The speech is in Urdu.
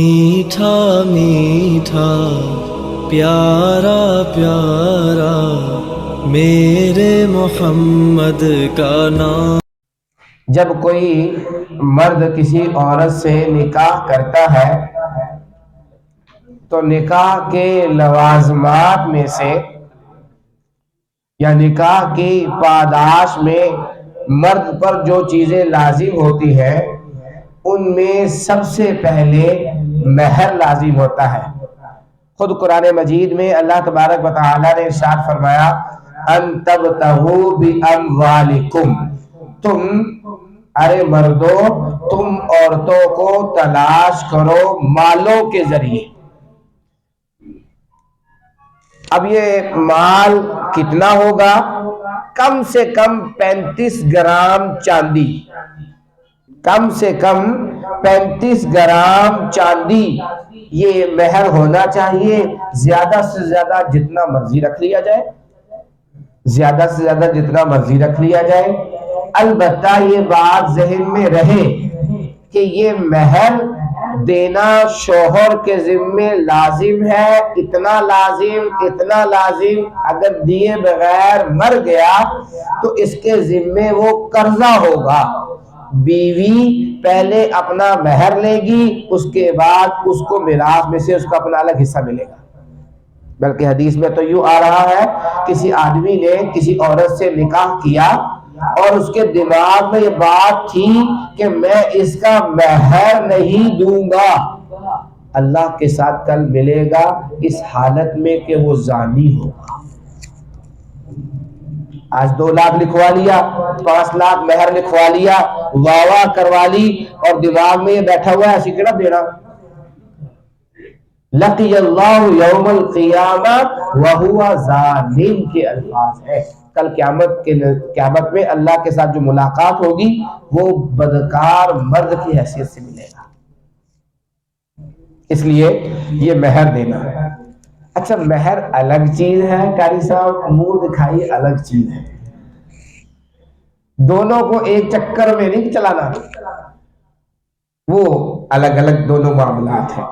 میٹھا میٹھا پیارا پیارا میرے محمد کا نام۔ جب کوئی مرد کسی عورت سے نکاح کرتا ہے تو نکاح کے لوازمات میں سے یا نکاح کی پاداش میں مرد پر جو چیزیں لازم ہوتی ہیں ان میں سب سے پہلے مہر لازم ہوتا ہے۔ خود قرآن مجید میں اللہ تبارک و تعالی نے ارشاد فرمایا ان تبتغوا باموالکم، تم ارے مردو تم عورتوں کو تلاش کرو مالوں کے ذریعے۔ اب یہ مال کتنا ہوگا؟ کم سے کم 35 گرام چاندی، کم سے کم 35 گرام چاندی یہ مہر ہونا چاہیے۔ زیادہ سے زیادہ جتنا مرضی رکھ لیا جائے، زیادہ سے زیادہ جتنا مرضی رکھ لیا جائے، البتہ یہ بات ذہن میں رہے کہ یہ مہر دینا شوہر کے ذمے لازم ہے، اتنا لازم اگر دیے بغیر مر گیا تو اس کے ذمے وہ قرضہ ہوگا۔ بیوی پہلے اپنا مہر لے گی، اس کے بعد اس کو میراث میں سے اس کا اپنا الگ حصہ ملے گا۔ بلکہ حدیث میں تو یوں آ رہا ہے کسی آدمی نے کسی عورت سے نکاح کیا اور اس کے دماغ میں یہ بات تھی کہ میں اس کا مہر نہیں دوں گا، اللہ کے ساتھ کل ملے گا اس حالت میں کہ وہ زانی ہوگا۔ آج 2 لاکھ لکھوا لیا، 5 لاکھ مہر لکھوا لیا، واہ کروا لی اور دماغ میں یہ بیٹھا ہوا ہے ایسی کہنا دینا۔ لقی اللہ یوم القیامہ وہو ظالم کے الفاظ ہیں۔ کل قیامت میں اللہ کے ساتھ جو ملاقات ہوگی وہ بدکار مرد کی حیثیت سے ملے گا۔ اس لیے یہ مہر دینا ہے۔ اچھا مہر الگ چیز ہے، قاری صاحب منہ دکھائی الگ چیز ہے، دونوں کو ایک چکر میں نہیں چلانا، وہ الگ الگ دونوں معاملات ہیں۔